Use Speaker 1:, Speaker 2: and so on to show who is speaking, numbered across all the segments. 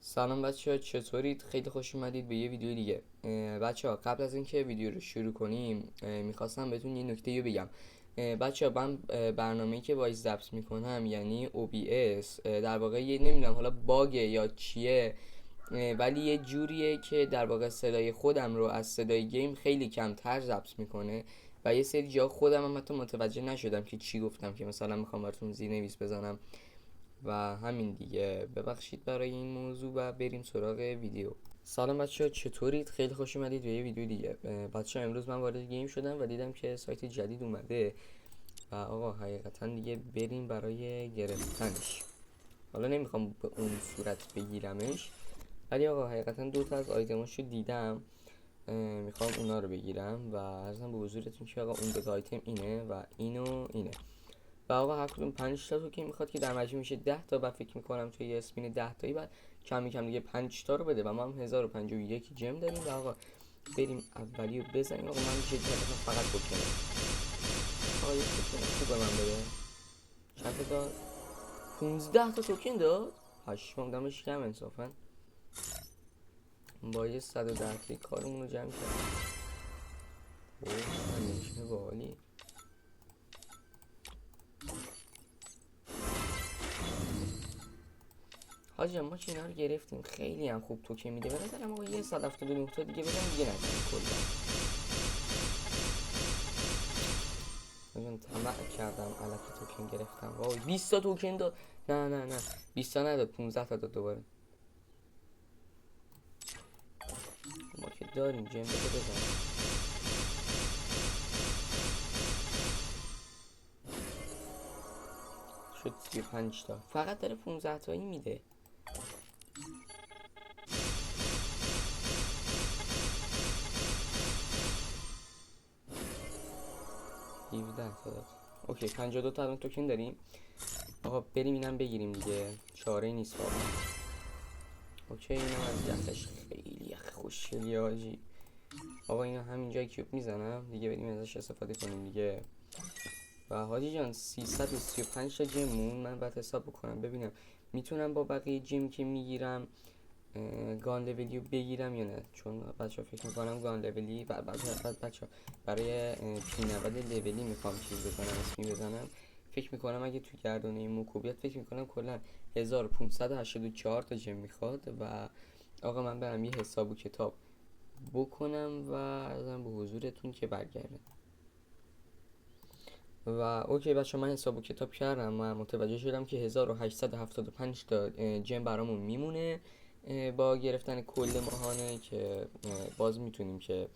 Speaker 1: سلام بچه ها، چطورید؟ خیلی خوش اومدید به یه ویدیو دیگه. بچه ها، قبل از اینکه ویدیو رو شروع کنیم میخواستم بهتون یه نکته رو بگم. بچه ها، من برنامه‌ای که وایس ضبط میکنم یعنی OBS در واقع یه نمیدونم حالا باگه یا چیه، ولی یه جوریه که در واقع صدای خودم رو از صدای گیم خیلی کمتر ضبط میکنه و یه سری جا خودم هم حتی متوجه نشدم که چی گفتم، که مثلا میخوام براتون زیرنویس بزنم و همین دیگه. ببخشید برای این موضوع و بریم سراغ ویدیو. سلام بچه ها، چطورید؟ خیلی خوش اومدید به یه ویدیو دیگه. بچه ها، امروز من وارد گیم شدم و دیدم که سایت جدید اومده و آقا حقیقتا دیگه بریم برای گرفتنش. حالا نمیخوام به اون صورت بگیرمش، ولی آقا حقیقتا دوتا از آیتماشو دیدم، میخوام اونا رو بگیرم و عرضم به حضورتون که آقا اون دوتا آیتم اینه و اینه و آقا هر کدوم 5 تا توکن میخواد که در مجموع میشه 10 تا. بعد فکر میکنم توی یه اسپین 10 تایی بعد کم کم دیگه 5 تا رو بده و ما هم 1051 جم داریم و آقا بریم اولی رو بزنیم. آقا من جدی هدفم فقط توکنه. آقا یه توکن خوب به من بده. چند تا داد؟ 15 تا توکن داد. پشمام، دمش گرم انصافا. با یه 110 تا کارمون رو جمع کردیم. اوه همیشه بالی. حاجی ما که اینا رو گرفتیم، خیلی هم خوب توکن میده. به نظرم آقا یه 179 تا دیگه بدم دیگه نزنیم کلا. من طمع کردم الکی توکن گرفتم. وای 20 تا توکن داد. نه 20 تا نداد، 15 تا داد دوباره. ما که داریم جم بده بزنیم. شد 35 تا. فقط داره 15 تایی میده. تا داد. اوکی 52 تا الان توکن داریم. آقا بریم اینم بگیریم دیگه، چاره نیست واقعا. اوکی اینم از یخش خیلی یخ خوشگلی حاجی. آقا اینا همینجا کیوب میزنم دیگه، بریم ازش استفاده کنیم دیگه. و حاجی جان 335 تا جیممون، من باید حساب بکنم ببینم میتونم با بقیه جیم که میگیرم گان لولی رو بگیرم یا نه، چون بچه ها فکر میکنم گان لولی بعد بچه ها برای P90 لولی میخوام چیز بزنم، اسمی بزنم. فکر میکنم اگه تو گردونه موکوبیت فکر میکنم کلا 1584 تا جیم میخواد و آقا من برم یه حساب و کتاب بکنم و ازم به حضورتون که برگردم. و اوکی بچه من حساب و کتاب کردم و متوجه شدم که 1875 تا جم برامون میمونه با گرفتن کل ماهانه، که باز میتونیم که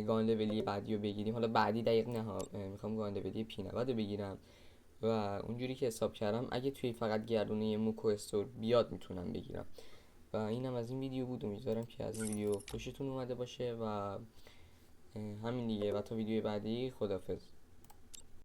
Speaker 1: گان لولی بعدی رو بگیریم. حالا بعدی دقیق نه ها، میخوام گان لولی P90 رو بگیرم و اونجوری که حساب کردم اگه توی فقط گردونه موکو استور بیاد میتونم بگیرم. و اینم از این ویدیو بود. امیدوارم که از این ویدیو خوشتون اومده باشه و همین دیگه. و تا ویدیو بعدی، خدافظ.